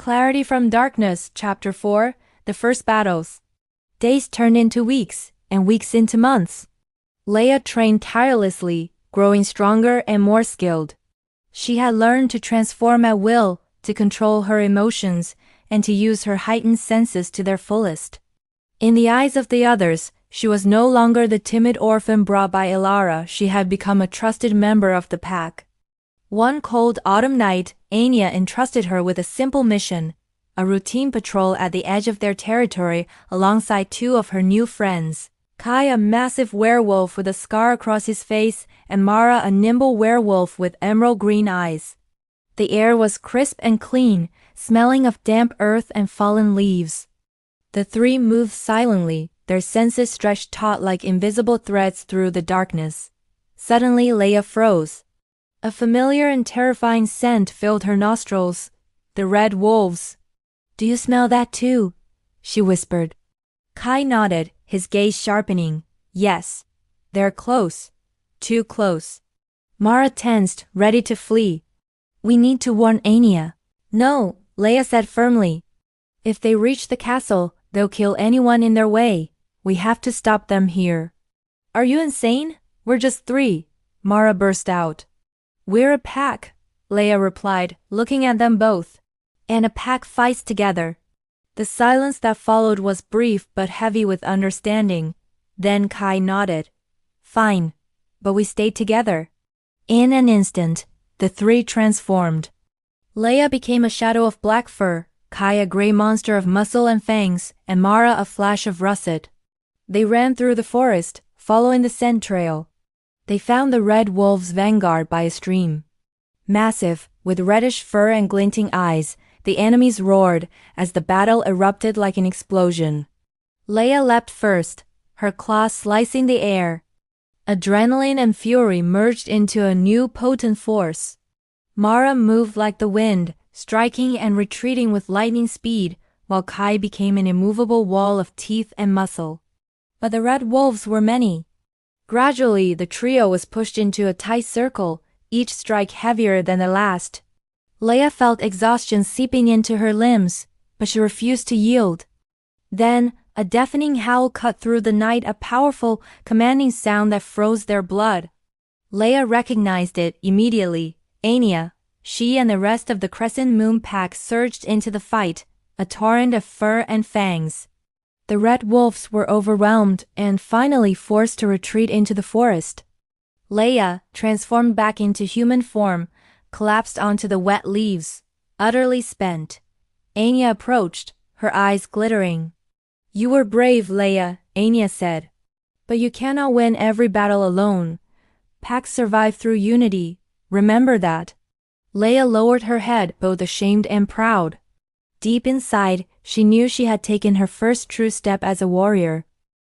Clarity from Darkness, Chapter 4, The First Battles. Days turned into weeks, and weeks into months. Laya trained tirelessly, growing stronger and more skilled. She had learned to transform at will, to control her emotions, and to use her heightened senses to their fullest. In the eyes of the others, she was no longer the timid orphan brought by Ilara. She had become a trusted member of the pack. One cold autumn night, Anya entrusted her with a simple mission, a routine patrol at the edge of their territory alongside two of her new friends, Kai, a massive werewolf with a scar across his face, and Mara, a nimble werewolf with emerald green eyes. The air was crisp and clean, smelling of damp earth and fallen leaves. The three moved silently, their senses stretched taut like invisible threads through the darkness. Suddenly Laya froze. A familiar and terrifying scent filled her nostrils. The red wolves. "Do you smell that too?" she whispered. Kai nodded, his gaze sharpening. "Yes. They're close. Too close." Mara tensed, ready to flee. "We need to warn Anya." "No," Laya said firmly. "If they reach the castle, they'll kill anyone in their way. We have to stop them here." "Are you insane? We're just three," Mara burst out. "We're a pack," Laya replied, looking at them both. "And a pack fights together." The silence that followed was brief but heavy with understanding. Then Kai nodded. "Fine. But we stayed together." In an instant, the three transformed. Laya became a shadow of black fur, Kai a gray monster of muscle and fangs, and Mara a flash of russet. They ran through the forest, following the scent trail. They found the red wolf's vanguard by a stream. Massive, with reddish fur and glinting eyes, the enemies roared as the battle erupted like an explosion. Laya leapt first, her claws slicing the air. Adrenaline and fury merged into a new potent force. Mara moved like the wind, striking and retreating with lightning speed, while Kai became an immovable wall of teeth and muscle. But the red wolves were many. Gradually, the trio was pushed into a tight circle, each strike heavier than the last. Laya felt exhaustion seeping into her limbs, but she refused to yield. Then, a deafening howl cut through the night, a powerful, commanding sound that froze their blood. Laya recognized it immediately. Anya. She and the rest of the Crescent Moon pack surged into the fight, a torrent of fur and fangs. The red wolves were overwhelmed and finally forced to retreat into the forest. Laya, transformed back into human form, collapsed onto the wet leaves, utterly spent. Anya approached, her eyes glittering. "You were brave, Laya," Anya said. "But you cannot win every battle alone. Packs survive through unity, remember that." Laya lowered her head, both ashamed and proud. Deep inside, she knew she had taken her first true step as a warrior.